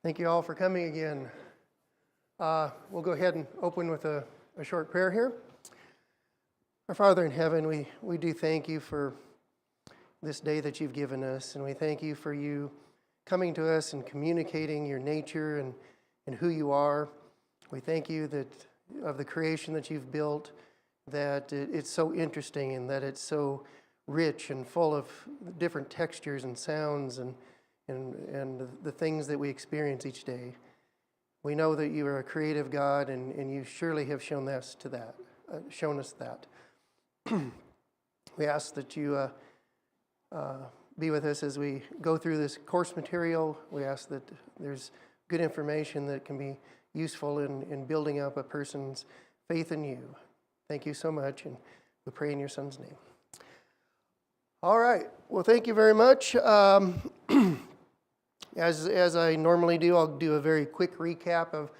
Thank you all for coming again. We'll go ahead and open with a short prayer here. Our Father in heaven, we do thank you for this day that you've given us, and we thank you for you coming to us and communicating your nature and who you are. We thank you that of the creation that you've built, that it's so interesting and that it's so rich and full of different textures and sounds and the things that we experience each day. We know that you are a creative God, and you surely have shown us that. We ask that you be with us as we go through this course material. We ask that there's good information that can be useful in building up a person's faith in you. Thank you so much, and we pray in your Son's name. All right. Well, thank you very much. As I normally do, I'll do a very quick recap of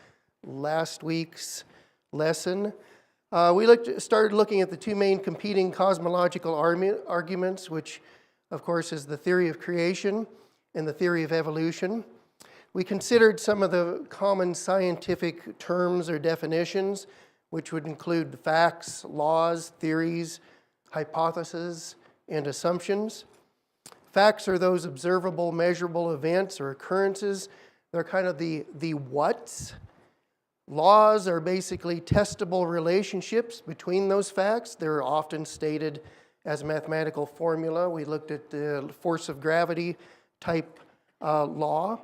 last week's lesson. We started looking at the two main competing cosmological arguments, which, of course, is the theory of creation and the theory of evolution. We considered some of the common scientific terms or definitions, which would include facts, laws, theories, hypotheses, and assumptions. Facts are those observable, measurable events or occurrences. They're kind of the whats. Laws are basically testable relationships between those facts. They're often stated as a mathematical formula. We looked at the force of gravity type law.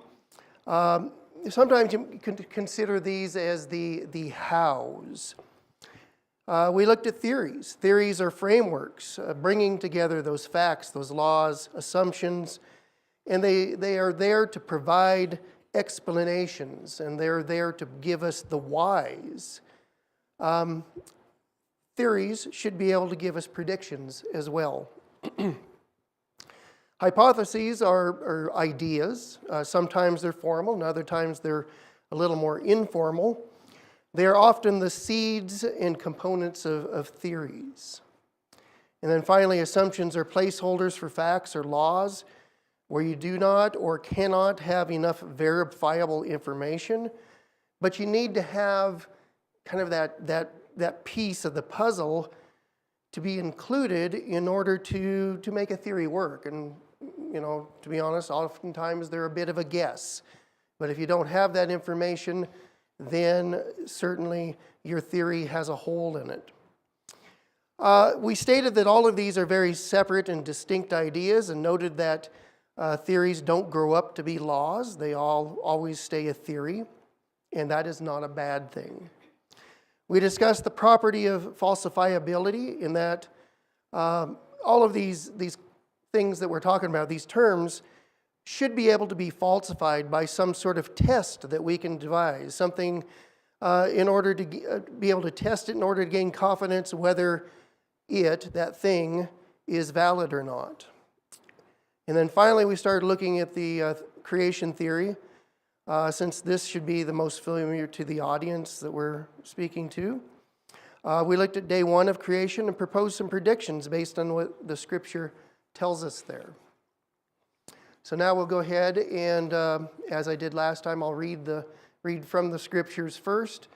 Sometimes you can consider these as the hows. We looked at theories. Theories are frameworks, bringing together those facts, those laws, assumptions, and they are there to provide explanations, and they're there to give us the whys. Theories should be able to give us predictions as well. Hypotheses are ideas. Sometimes they're formal, and other times they're a little more informal. They are often the seeds and components of theories. And then finally, assumptions are placeholders for facts or laws where you do not or cannot have enough verifiable information, but you need to have kind of that piece of the puzzle to be included in order to make a theory work. And, to be honest, oftentimes they're a bit of a guess. But if you don't have that information, then certainly your theory has a hole in it. We stated that all of these are very separate and distinct ideas, and noted that theories don't grow up to be laws. They always stay a theory, and that is not a bad thing. We discussed the property of falsifiability, in that all of these things that we're talking about, these terms, should be able to be falsified by some sort of test that we can devise, something in order to be able to test it in order to gain confidence whether that thing, is valid or not. And then finally, we started looking at the creation theory, since this should be the most familiar to the audience that we're speaking to. We looked at day one of creation and proposed some predictions based on what the scripture tells us there. So now we'll go ahead and, as I did last time, I'll read from the scriptures first.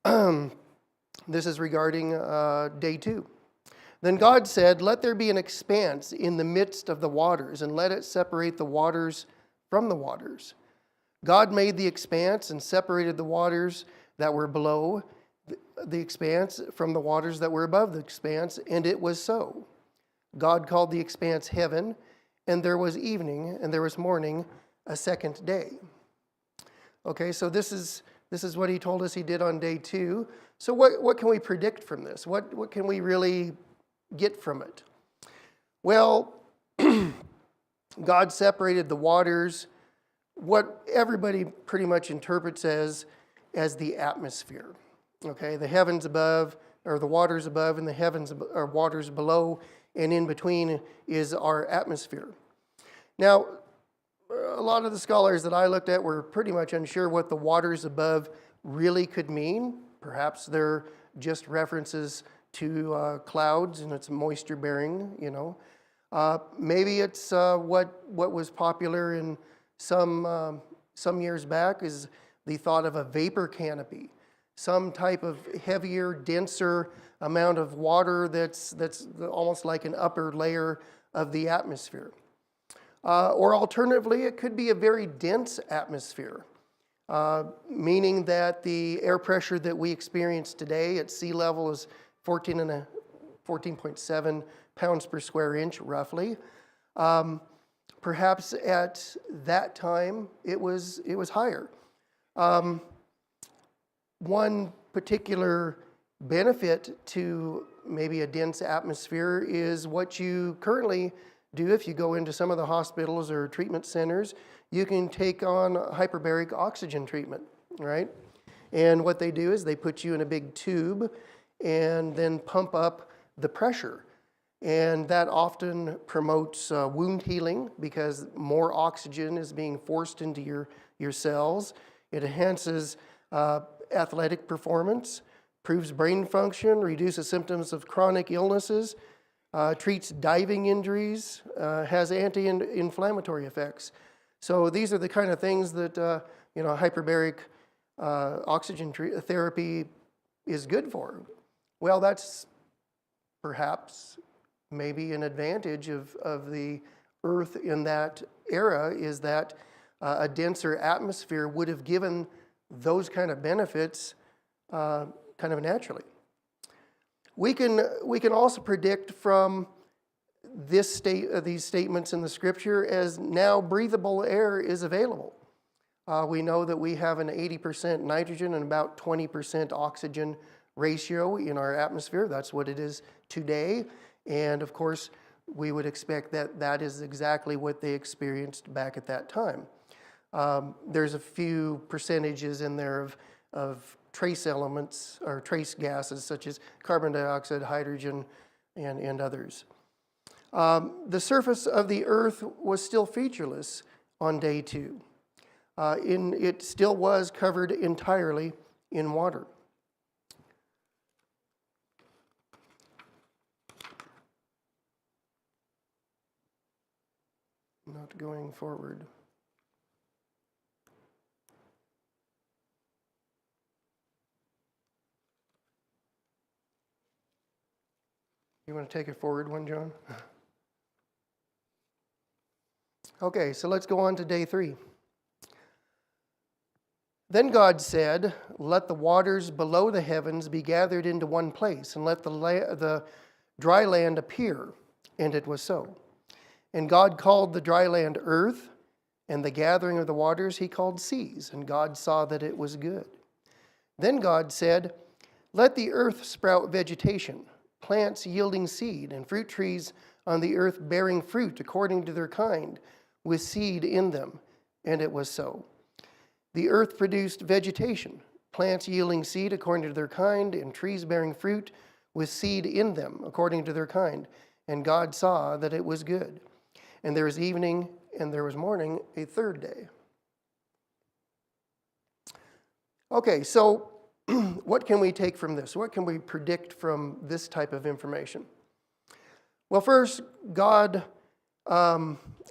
This is regarding day 2. Then God said, "Let there be an expanse in the midst of the waters, and let it separate the waters from the waters." God made the expanse and separated the waters that were below the expanse from the waters that were above the expanse, and it was so. God called the expanse heaven. And there was evening, and there was morning, a second day. Okay, so this is what he told us he did on day 2. So what can we predict from this? What can we really get from it? Well, God separated the waters, what everybody pretty much interprets as the atmosphere. Okay, the heavens above, or the waters above, and the heavens or waters below, and in between is our atmosphere. Now, a lot of the scholars that I looked at were pretty much unsure what the waters above really could mean. Perhaps they're just references to clouds and it's moisture bearing, Maybe it's what was popular in some years back is the thought of a vapor canopy, some type of heavier, denser amount of water that's almost like an upper layer of the atmosphere. Or alternatively, it could be a very dense atmosphere, meaning that the air pressure that we experience today at sea level is 14.7 pounds per square inch, roughly. Perhaps at that time it was higher. One particular benefit to maybe a dense atmosphere is what you currently do if you go into some of the hospitals or treatment centers. You can take on hyperbaric oxygen treatment, right? And what they do is they put you in a big tube and then pump up the pressure. And that often promotes wound healing because more oxygen is being forced into your cells. It enhances athletic performance, improves brain function, reduces symptoms of chronic illnesses, treats diving injuries, has anti-inflammatory effects. So these are the kind of things that hyperbaric oxygen therapy is good for. Well, that's perhaps maybe an advantage of the Earth in that era, is that a denser atmosphere would have given those kind of benefits kind of naturally. We can also predict from these statements in the Scripture as now breathable air is available. We know that we have an 80% nitrogen and about 20% oxygen ratio in our atmosphere. That's what it is today. And of course, we would expect that that is exactly what they experienced back at that time. There's a few percentages in there of trace elements or trace gases such as carbon dioxide, hydrogen, and others. The surface of the Earth was still featureless on day 2. It still was covered entirely in water. Not going forward. You want to take it forward one, John? Okay, so let's go on to day 3. Then God said, "Let the waters below the heavens be gathered into one place, and let the dry land appear." And it was so. And God called the dry land earth, and the gathering of the waters he called seas. And God saw that it was good. Then God said, "Let the earth sprout vegetation, plants yielding seed, and fruit trees on the earth bearing fruit according to their kind, with seed in them." And it was so. The earth produced vegetation, plants yielding seed according to their kind, and trees bearing fruit with seed in them according to their kind. And God saw that it was good. And there was evening and there was morning, a third day. Okay, so what can we take from this? What can we predict from this type of information? Well, first, God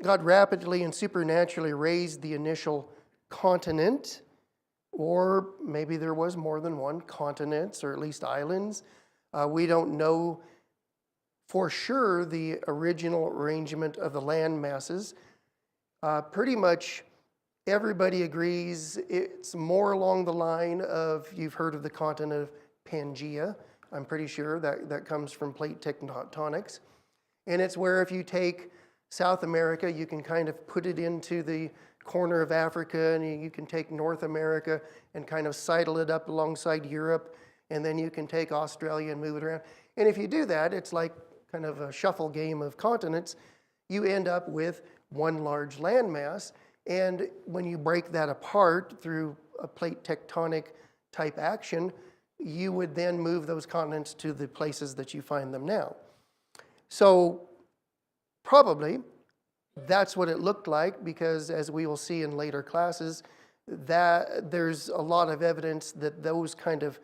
rapidly and supernaturally raised the initial continent, or maybe there was more than one continents, or at least islands. We don't know for sure the original arrangement of the land masses. Pretty much everybody agrees it's more along the line of, you've heard of the continent of Pangaea. I'm pretty sure that comes from plate tectonics. And it's where if you take South America, you can kind of put it into the corner of Africa, and you can take North America and kind of sidle it up alongside Europe, and then you can take Australia and move it around. And if you do that, it's like kind of a shuffle game of continents. You end up with one large landmass, and when you break that apart through a plate tectonic type action, you would then move those continents to the places that you find them now. So probably that's what it looked like, because as we will see in later classes, that there's a lot of evidence that those kind of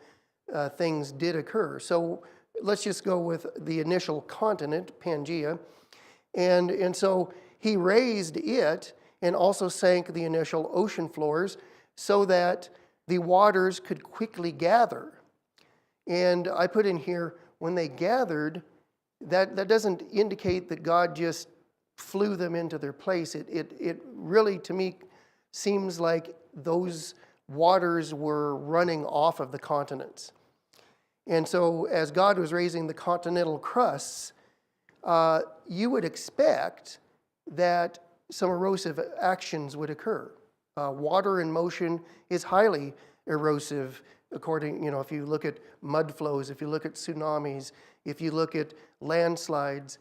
things did occur. So let's just go with the initial continent, Pangaea. And so he raised it, and also sank the initial ocean floors so that the waters could quickly gather. And I put in here, when they gathered, that doesn't indicate that God just flew them into their place. It really, to me, seems like those waters were running off of the continents. And so as God was raising the continental crusts, you would expect that some erosive actions would occur. Water in motion is highly erosive, according, if you look at mud flows, if you look at tsunamis, if you look at landslides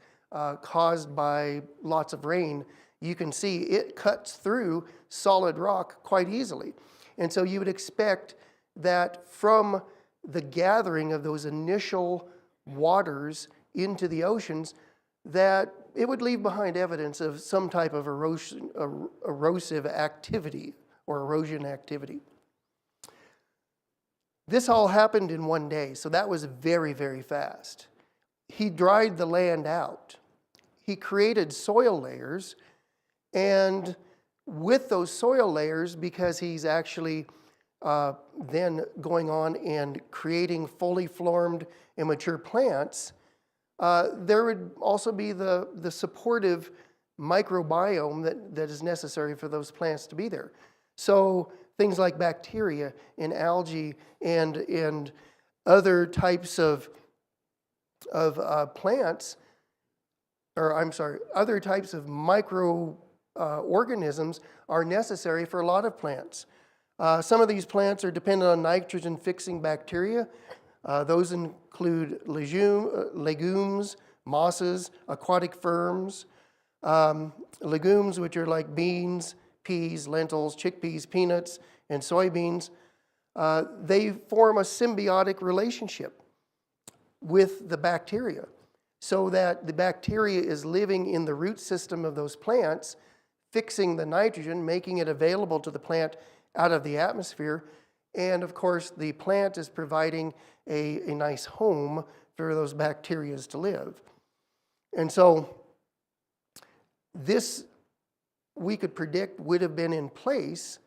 caused by lots of rain, you can see it cuts through solid rock quite easily. And so you would expect that from the gathering of those initial waters into the oceans, that it would leave behind evidence of some type of erosive activity or erosion activity. This all happened in one day, so that was very, very fast. He dried the land out. He created soil layers, and with those soil layers, because he's actually then going on and creating fully formed and mature plants, there would also be the supportive microbiome that is necessary for those plants to be there. So things like bacteria and algae and other types of plants, other types of microorganisms are necessary for a lot of plants. Some of these plants are dependent on nitrogen-fixing bacteria. Those include legumes, mosses, aquatic ferns, legumes which are like beans, peas, lentils, chickpeas, peanuts, and soybeans. They form a symbiotic relationship with the bacteria so that the bacteria is living in the root system of those plants, fixing the nitrogen, making it available to the plant out of the atmosphere. And of course, the plant is providing a nice home for those bacteria to live. And so this, we could predict, would have been in place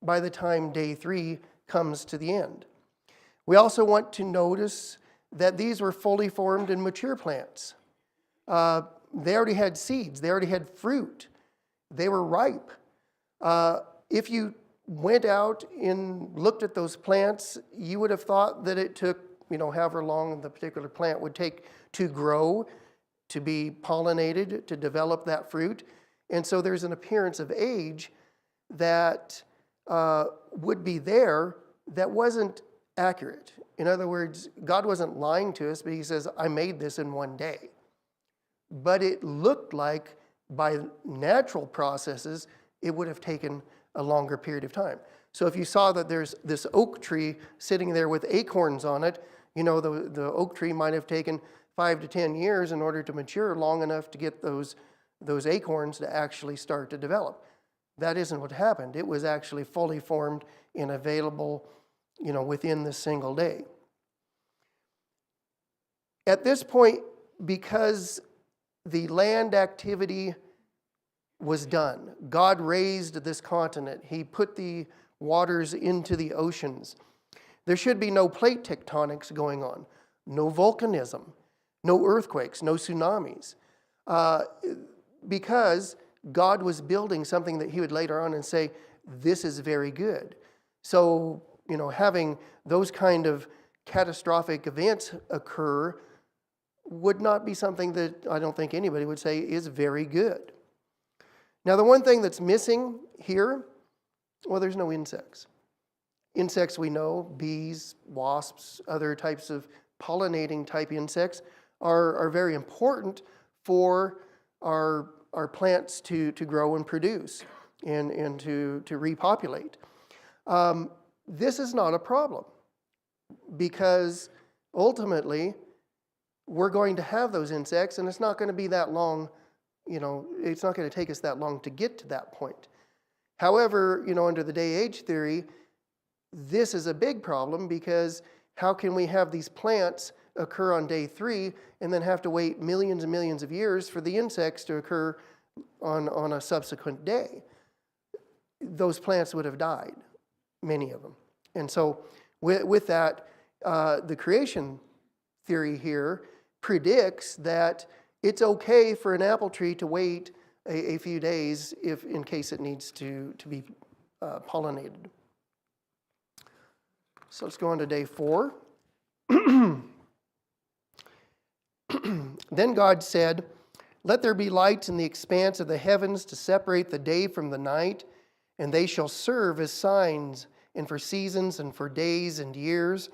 by the time day 3 comes to the end. We also want to notice that these were fully formed and mature plants. They already had seeds. They already had fruit. They were ripe. If you went out and looked at those plants, you would have thought that it took, however long the particular plant would take to grow, to be pollinated, to develop that fruit. And so there's an appearance of age that would be there that wasn't accurate. In other words, God wasn't lying to us, but he says, I made this in one day. But it looked like by natural processes, it would have taken a longer period of time. So if you saw that there's this oak tree sitting there with acorns on it, the oak tree might have taken 5 to 10 years in order to mature long enough to get those acorns to actually start to develop. That isn't what happened. It was actually fully formed and available, within this single day. At this point, because the land activity was done, God raised this continent. He put the waters into the oceans. There should be no plate tectonics going on, no volcanism, no earthquakes, no tsunamis, because God was building something that he would later on and say, this is very good. So, having those kind of catastrophic events occur would not be something that I don't think anybody would say is very good. Now, the one thing that's missing here, well, there's no insects. Insects we know, bees, wasps, other types of pollinating type insects are very important for our plants to grow and produce and to repopulate. This is not a problem because ultimately we're going to have those insects and it's not going to be that long, it's not going to take us that long to get to that point. However, under the day-age theory, this is a big problem because how can we have these plants occur on day 3 and then have to wait millions and millions of years for the insects to occur on a subsequent day? those plants would have died, many of them. And so with that, the creation theory here predicts that it's okay for an apple tree to wait a few days if in case it needs to be pollinated. So let's go on to day 4. Then God said, "Let there be lights in the expanse of the heavens to separate the day from the night, and they shall serve as signs, and for seasons, and for days and years.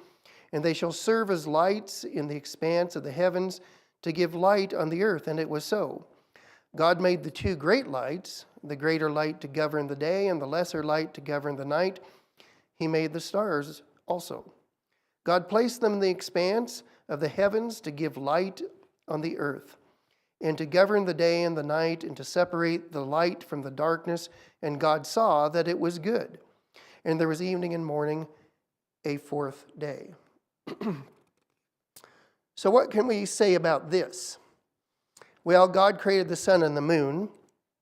And they shall serve as lights in the expanse of the heavens to give light on the earth." And it was so. God made the 2 great lights, the greater light to govern the day and the lesser light to govern the night. He made the stars also. God placed them in the expanse of the heavens to give light on the earth, and to govern the day and the night, and to separate the light from the darkness. And God saw that it was good. And there was evening and morning, a 4th day. So what can we say about this? Well, God created the sun and the moon,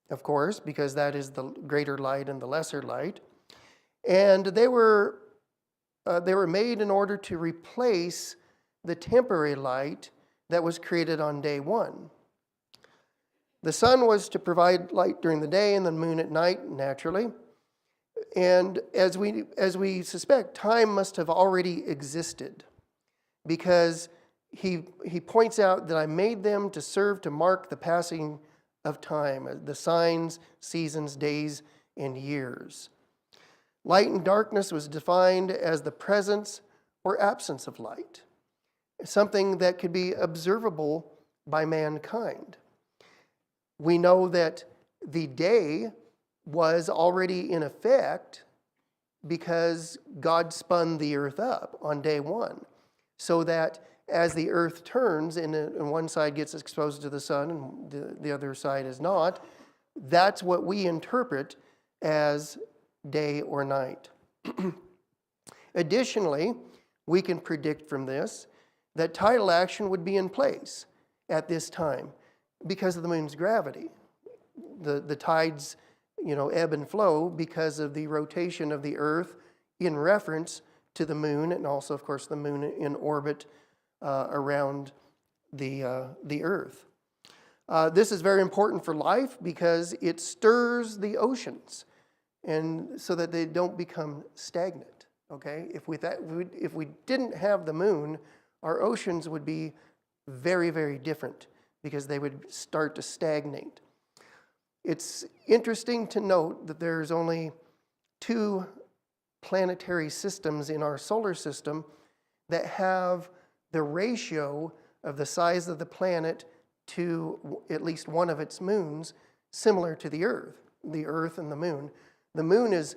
of course, because that is the greater light and the lesser light. And they were made in order to replace the temporary light that was created on day 1. The sun was to provide light during the day and the moon at night, naturally. And as we suspect, time must have already existed, because he points out that I made them to serve to mark the passing of time, the signs, seasons, days, and years. Light and darkness was defined as the presence or absence of light, something that could be observable by mankind. We know that the day was already in effect because God spun the earth up on day 1, so that as the earth turns and one side gets exposed to the sun and the other side is not, that's what we interpret as day or night. Additionally, we can predict from this that tidal action would be in place at this time because of the moon's gravity. The tides, ebb and flow because of the rotation of the earth in reference to the moon, and also, of course, the moon in orbit around the earth. This is very important for life because it stirs the oceans, and so that they don't become stagnant. Okay, if we didn't have the moon, our oceans would be very, very different because they would start to stagnate. It's interesting to note that there's only 2 planetary systems in our solar system that have the ratio of the size of the planet to at least one of its moons similar to the Earth and the moon. The moon is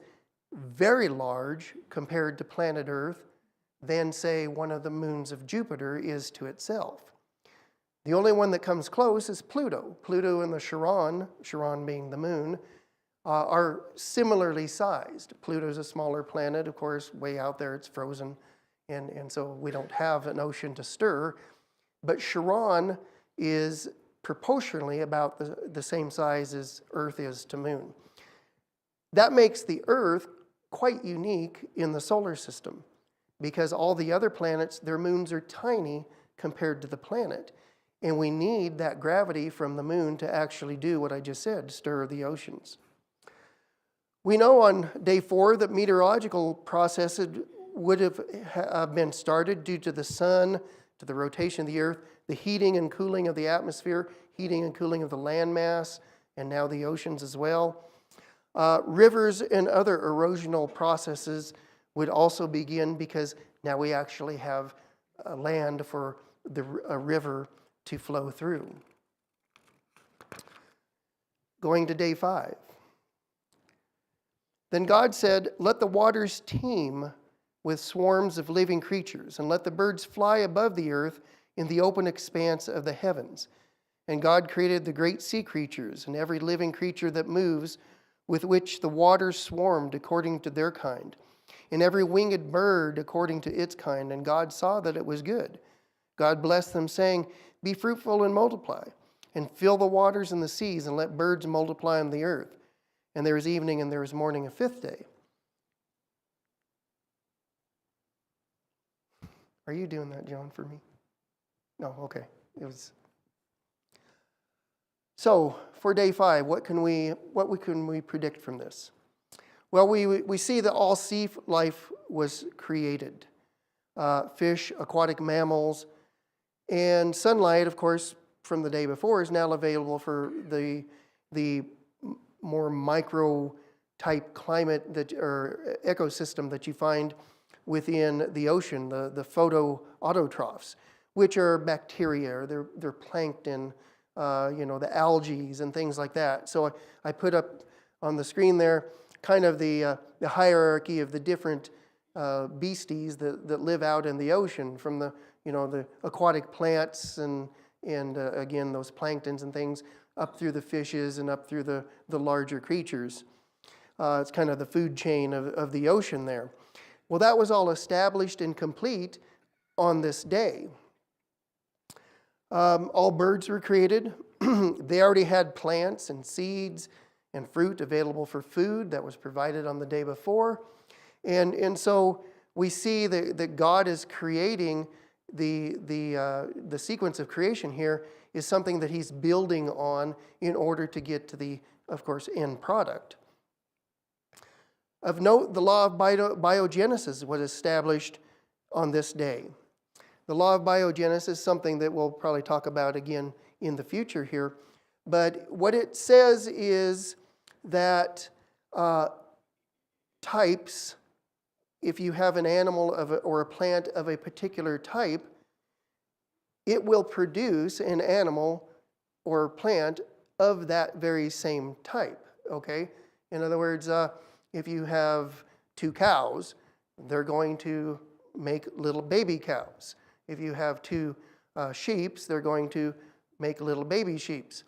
very large compared to planet Earth than, say, one of the moons of Jupiter is to itself. The only one that comes close is Pluto. Pluto and the Charon being the moon, are similarly sized. Pluto's a smaller planet, of course, way out there, it's frozen, and so we don't have an ocean to stir. But Charon is proportionally about the same size as Earth is to moon. That makes the Earth quite unique in the solar system, because all the other planets, their moons are tiny compared to the planet. And we need that gravity from the moon to actually do what I just said, stir the oceans. We know on day 4 that meteorological processes would have been started due to the sun, to the rotation of the earth, the heating and cooling of the atmosphere, heating and cooling of the landmass, and now the oceans as well. Rivers and other erosional processes would also begin because now we actually have land for a river to flow through. Going to day 5. Then God said, "Let the waters teem with swarms of living creatures, and let the birds fly above the earth in the open expanse of the heavens." And God created the great sea creatures and every living creature that moves, with which the waters swarmed according to their kind, and every winged bird according to its kind. And God saw that it was good. God blessed them, saying, "Be fruitful and multiply, and fill the waters and the seas, and let birds multiply on the earth." and there was evening, and there was morning a fifth day. Are you doing that, John, for me? No, okay. It was. So for day 5, what can we predict from this? Well, we see that all sea life was created. Fish, aquatic mammals, and sunlight, of course, from the day before is now available for the more micro type climate or ecosystem that you find within the ocean, the photoautotrophs, which are bacteria, or they're plankton, the algae and things like that. So I put up on the screen there kind of the hierarchy of the different beasties that live out in the ocean, from the aquatic plants and again those planktons and things, up through the fishes and up through the larger creatures. It's kind of the food chain of the ocean there. Well, that was all established and complete on this day. All birds were created. They already had plants and seeds and fruit available for food that was provided on the day before. And so we see that God is creating the sequence of creation here is something that he's building on in order to get to the, of course, end product. Of note, the law of biogenesis was established on this day. The law of biogenesis is something that we'll probably talk about again in the future here. But what it says is that types, if you have an animal or a plant of a particular type, it will produce an animal or plant of that very same type, okay? In other words, if you have 2 cows, they're going to make little baby cows. If you have 2 sheeps, they're going to make little baby sheeps.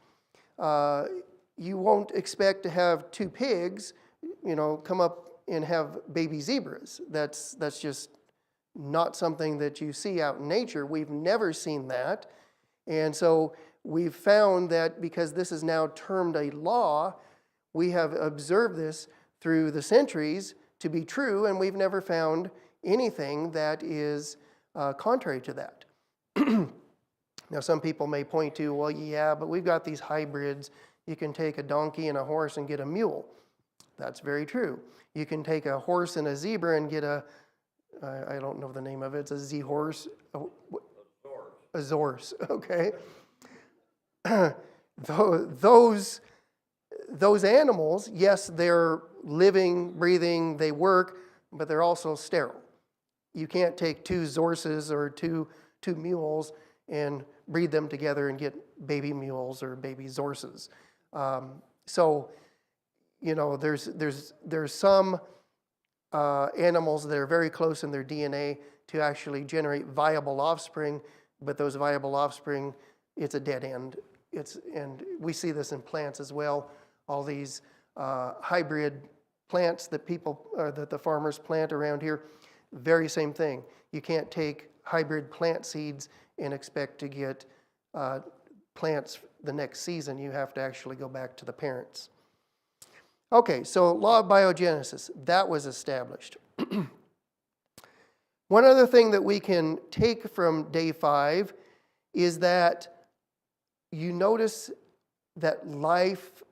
You won't expect to have 2 pigs, come up and have baby zebras. That's just not something that you see out in nature. We've never seen that. And so we've found that because this is now termed a law, we have observed this through the centuries to be true, and we've never found anything that is contrary to that. Now, some people may point to, well, yeah, but we've got these hybrids. You can take a donkey and a horse and get a mule. That's very true. You can take a horse and a zebra and get I don't know the name of it, it's a Z-horse. A zorse, okay. Those animals, yes, they're living, breathing, they work, but they're also sterile. You can't take 2 zorses or two mules and breed them together and get baby mules or baby zorses. There's some animals that are very close in their DNA to actually generate viable offspring, but those viable offspring, it's a dead end. And we see this in plants as well. All these hybrid plants that that the farmers plant around here, very same thing. You can't take hybrid plant seeds and expect to get plants the next season. You have to actually go back to the parents. Okay, so law of biogenesis, that was established. One other thing that we can take from day 5 is that you notice that life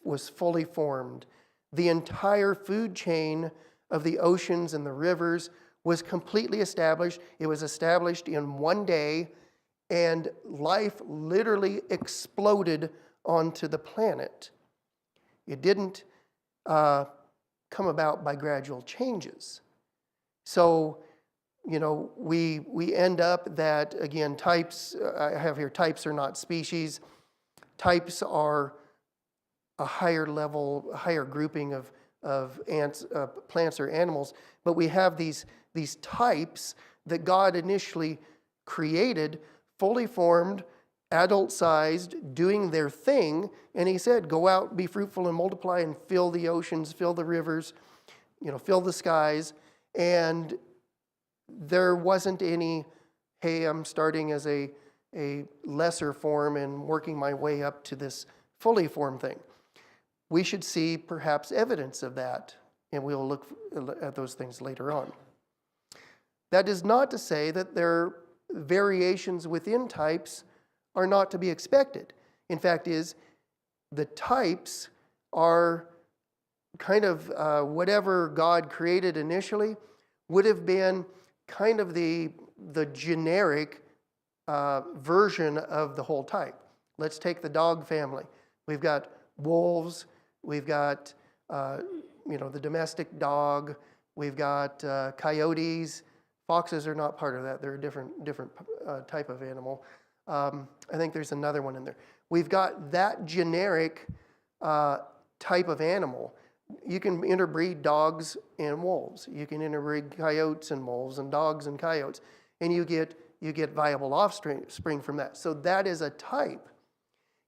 was fully formed. The entire food chain of the oceans and the rivers was completely established. It was established in one day, and life literally exploded onto the planet. It didn't come about by gradual changes. So, we end up that, again, types, I have here, types are not species. Types are a higher level, higher grouping of ants, plants or animals. But we have these types that God initially created, fully formed, adult-sized, doing their thing, and he said, go out, be fruitful and multiply and fill the oceans, fill the rivers, fill the skies. And there wasn't any, hey, I'm starting as a lesser form and working my way up to this fully formed thing. we should see perhaps evidence of that, and we'll look at those things later on. That is not to say that their variations within types are not to be expected. In fact, the types are kind of whatever God created initially would have been kind of the generic version of the whole type. Let's take the dog family. We've got wolves, we've got the domestic dog, we've got coyotes. Foxes are not part of that. They're a different type of animal. I think there's another one in there. We've got that generic type of animal. You can interbreed dogs and wolves. You can interbreed coyotes and wolves and dogs and coyotes, and you get viable offspring from that. So that is a type.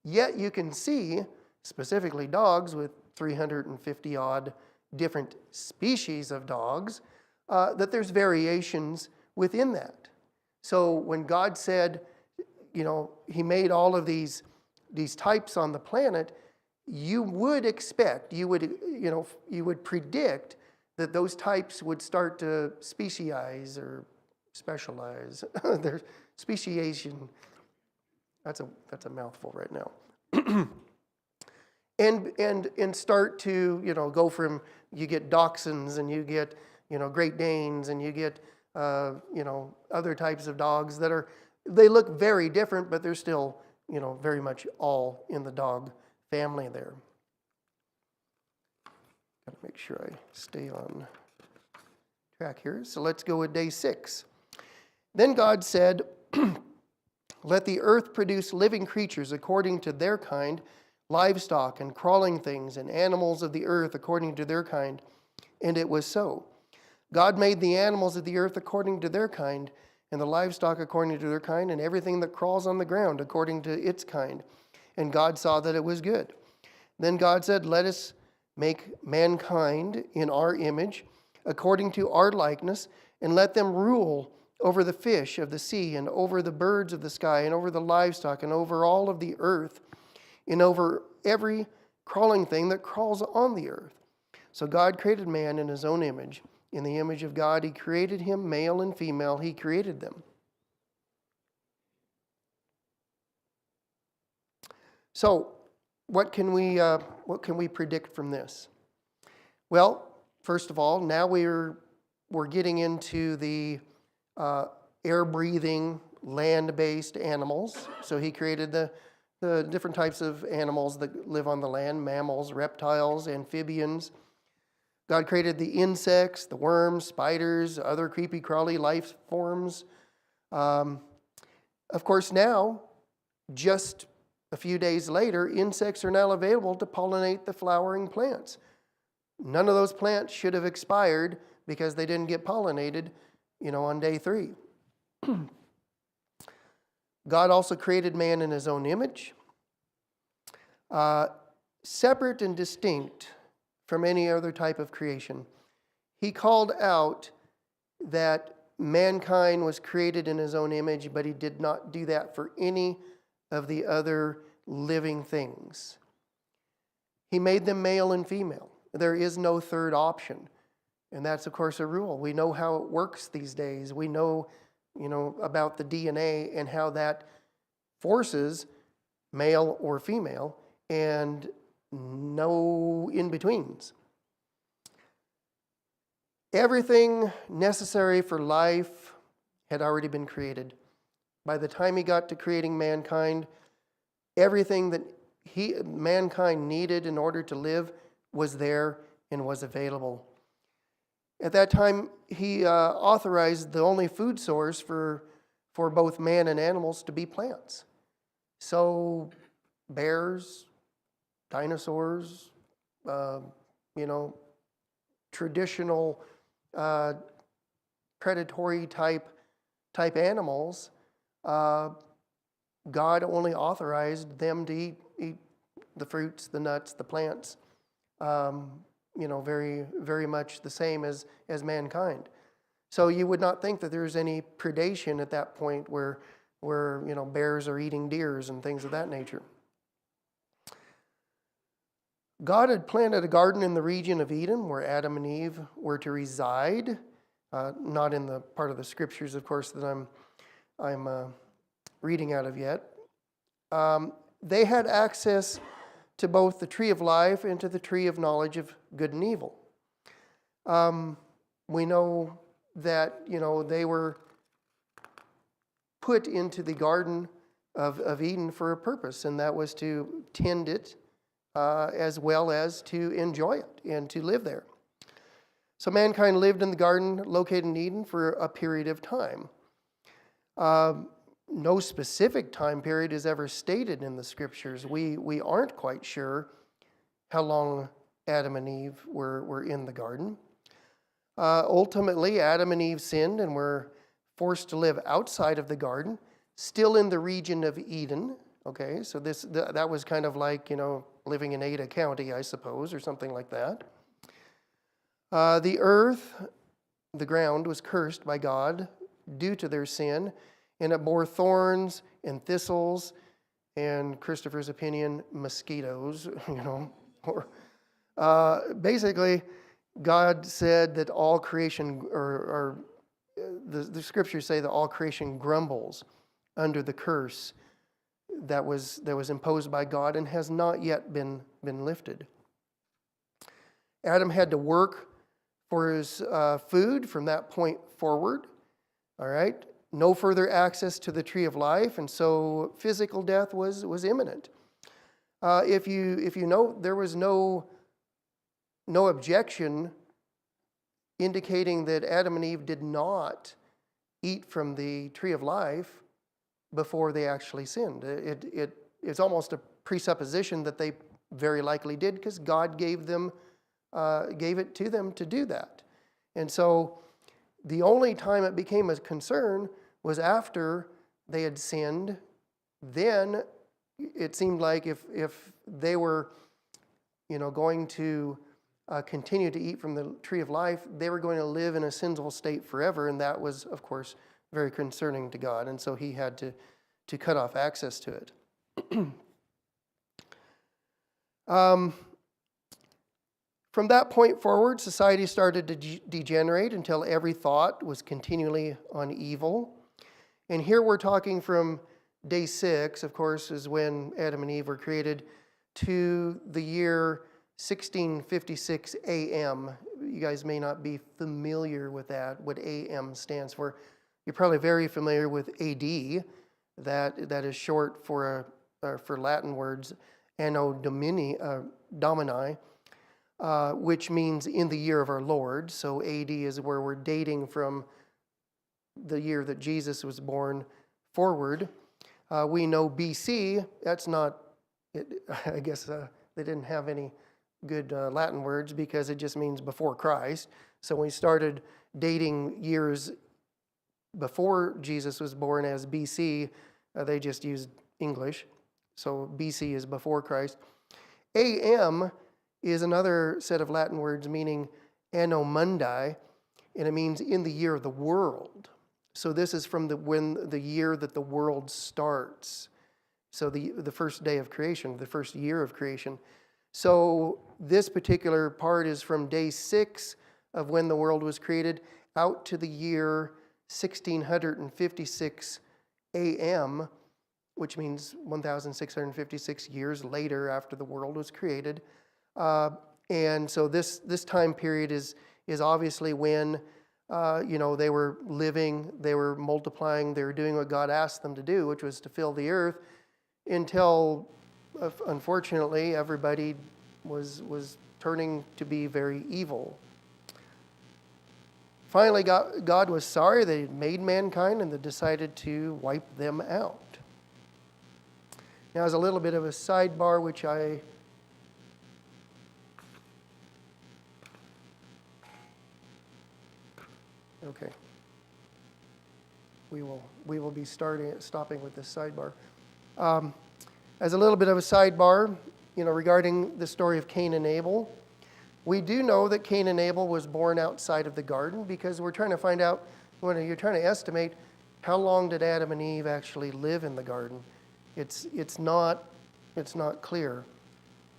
Yet you can see, specifically dogs with 350 odd different species of dogs, that there's variations within that. So when God said, he made all of these types on the planet, you would expect, you would predict that those types would start to specialize or specialize. There's speciation. That's a mouthful right now. and start to go from, you get dachshunds and you get Great Danes and you get other types of dogs they look very different, but they're still very much all in the dog family there. Got to make sure I stay on track here. So let's go with day 6. Then God said, "Let the earth produce living creatures according to their kind, livestock and crawling things and animals of the earth according to their kind." And it was so. God made the animals of the earth according to their kind, and the livestock according to their kind, and everything that crawls on the ground according to its kind. And God saw that it was good. Then God said, "Let us make mankind in our image, according to our likeness, and let them rule over the fish of the sea, and over the birds of the sky, and over the livestock, and over all of the earth, and over every crawling thing that crawls on the earth." So God created man in his own image. In the image of God, he created him, male and female, he created them. So, what can we predict from this? Well, first of all, now we're getting into the air-breathing, land-based animals. So he created the different types of animals that live on the land: mammals, reptiles, amphibians. God created the insects, the worms, spiders, other creepy crawly life forms. Of course, now, just a few days later, insects are now available to pollinate the flowering plants. None of those plants should have expired because they didn't get pollinated, on day 3. God also created man in his own image, separate and distinct from any other type of creation. He called out that mankind was created in his own image, but he did not do that for any of the other living things. He made them male and female. There is no third option. And that's, of course, a rule. We know how it works these days. We know, about the DNA and how that forces male or female, and no in-betweens. Everything necessary for life had already been created. By the time he got to creating mankind, everything that mankind needed in order to live was there and was available. At that time, he authorized the only food source for both man and animals to be plants. So bears, dinosaurs, traditional predatory type animals, God only authorized them to eat the fruits, the nuts, the plants, very, very much the same as mankind. So you would not think that there's any predation at that point where bears are eating deers and things of that nature. God had planted a garden in the region of Eden where Adam and Eve were to reside. Not in the part of the scriptures, of course, that I'm reading out of yet. They had access to both the tree of life and to the tree of knowledge of good and evil. We know that, they were put into the Garden of Eden for a purpose, and that was to tend it as well as to enjoy it and to live there. So mankind lived in the garden located in Eden for a period of time. No specific time period is ever stated in the scriptures. We aren't quite sure how long Adam and Eve were in the garden. Ultimately, Adam and Eve sinned and were forced to live outside of the garden, still in the region of Eden. Okay, so that was kind of like, living in Ada County, I suppose, or something like that. The earth, the ground, was cursed by God due to their sin, and it bore thorns and thistles, and Christopher's opinion, mosquitoes, basically, God said that all creation, or the scriptures say that all creation grumbles under the curse that was imposed by God and has not yet been lifted. Adam had to work for his food from that point forward. All right, no further access to the tree of life, and so physical death was imminent. If you know, there was no objection indicating that Adam and Eve did not eat from the tree of life before they actually sinned. It's almost a presupposition that they very likely did, because God gave it to them to do that. And so the only time it became a concern was after they had sinned. Then it seemed like if they were, going to continue to eat from the tree of life, they were going to live in a sinful state forever, and that was, of course, very concerning to God, and so he had to cut off access to it. From that point forward, society started to degenerate until every thought was continually on evil. And here we're talking from day 6, of course, is when Adam and Eve were created, to the year 1656 AM. You guys may not be familiar with that, what AM stands for. You're probably very familiar with AD. That is short for Latin words, Anno Domini, which means in the year of our Lord. So AD is where we're dating from the year that Jesus was born forward. We know BC, that's not, I guess they didn't have any good Latin words because it just means before Christ. So we started dating years before Jesus was born as BC. They just used English. So BC is before Christ. AM is another set of Latin words meaning Anno Mundi, and it means in the year of the world. So this is from the year that the world starts. So the first day of creation, the first year of creation. So this particular part is from day 6 of when the world was created out to the year 1656 AM, which means 1656 years later after the world was created. And so this time period is obviously when they were living, they were multiplying, they were doing what God asked them to do, which was to fill the earth, until unfortunately everybody was turning to be very evil. Finally, God was sorry that He had made mankind and they decided to wipe them out. Now, as a little bit of a sidebar, which okay. We will be stopping with this sidebar. As a little bit of a sidebar, regarding the story of Cain and Abel, we do know that Cain and Abel was born outside of the garden, because we're trying to find out, when you're trying to estimate how long did Adam and Eve actually live in the garden. It's not clear.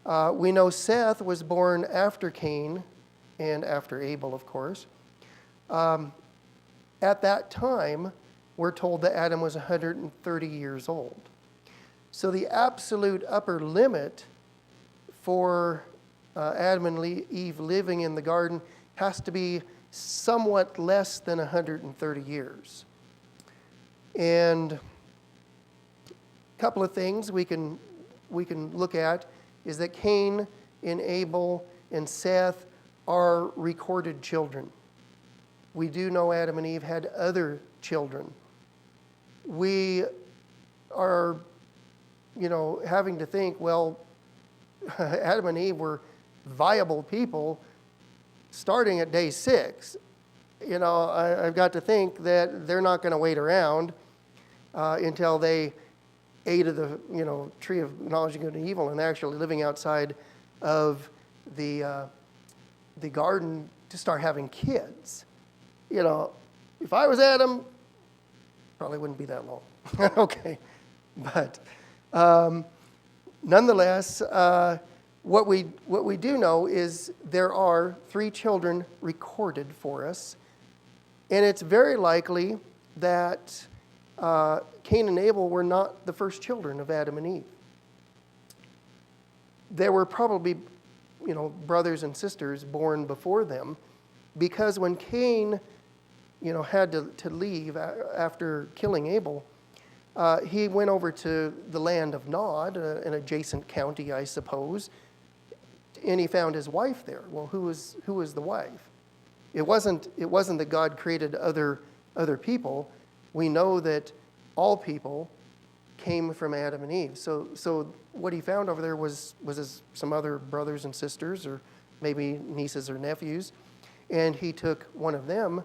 We know Seth was born after Cain and after Abel, of course. At that time, we're told that Adam was 130 years old. So the absolute upper limit for Adam and Eve living in the garden has to be somewhat less than 130 years. And a couple of things we can look at is that Cain and Abel and Seth are recorded children. We do know Adam and Eve had other children. We are, having to think, well, Adam and Eve were viable people starting at day 6. I've got to think that they're not going to wait around until they ate of the, tree of knowledge of good and evil and they're actually living outside of the garden to start having kids. If I was Adam, probably wouldn't be that long. Okay. But nonetheless, what we do know is there are 3 children recorded for us, and it's very likely that Cain and Abel were not the first children of Adam and Eve. There were probably, brothers and sisters born before them, because when Cain, had to leave after killing Abel, he went over to the land of Nod, an adjacent county, I suppose, and he found his wife there. Well, who was the wife? It wasn't that God created other people. We know that all people came from Adam and Eve. So what he found over there was some other brothers and sisters, or maybe nieces or nephews, and he took one of them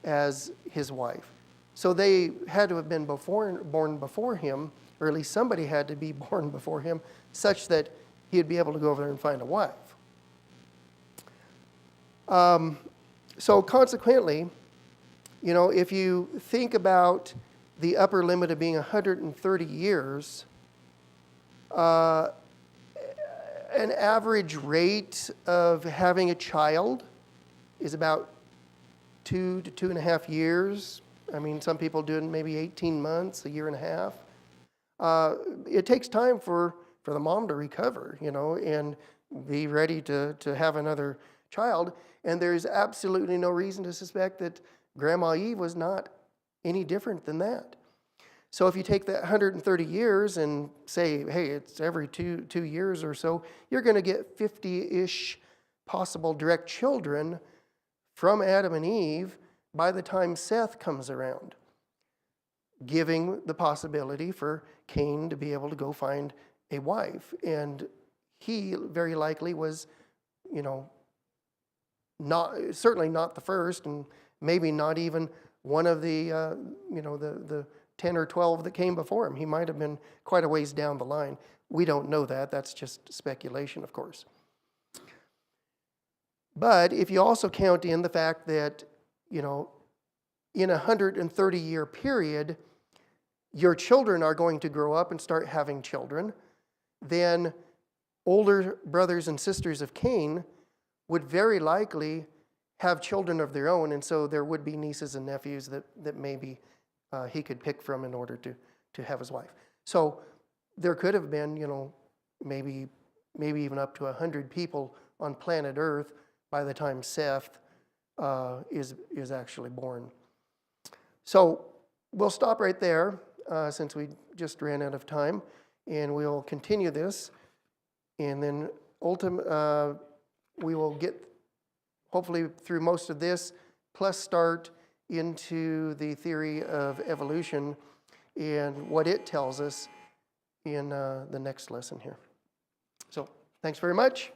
as his wife. So they had to have been born before him, or at least somebody had to be born before him, such that he'd be able to go over there and find a wife. So consequently, if you think about the upper limit of being 130 years, an average rate of having a child is about 2 to 2.5 years. I mean, some people do it in maybe 18 months, a year and a half. It takes time for the mom to recover, and be ready to have another child. And there's absolutely no reason to suspect that Grandma Eve was not any different than that. So if you take that 130 years and say, hey, it's every two years or so, you're going to get 50-ish possible direct children from Adam and Eve by the time Seth comes around, giving the possibility for Cain to be able to go find a wife. And he very likely was, certainly not the first, and maybe not even one of the, the 10 or 12 that came before him. He might have been quite a ways down the line. We don't know that. That's just speculation, of course. But if you also count in the fact that, in a 130-year period, your children are going to grow up and start having children, then older brothers and sisters of Cain would very likely have children of their own, and so there would be nieces and nephews that maybe he could pick from in order to have his wife. So there could have been, maybe even up to 100 people on planet Earth by the time Seth is actually born. So we'll stop right there since we just ran out of time, and we'll continue this, and then we will get, hopefully through most of this, plus start into the theory of evolution and what it tells us in the next lesson here. So thanks very much.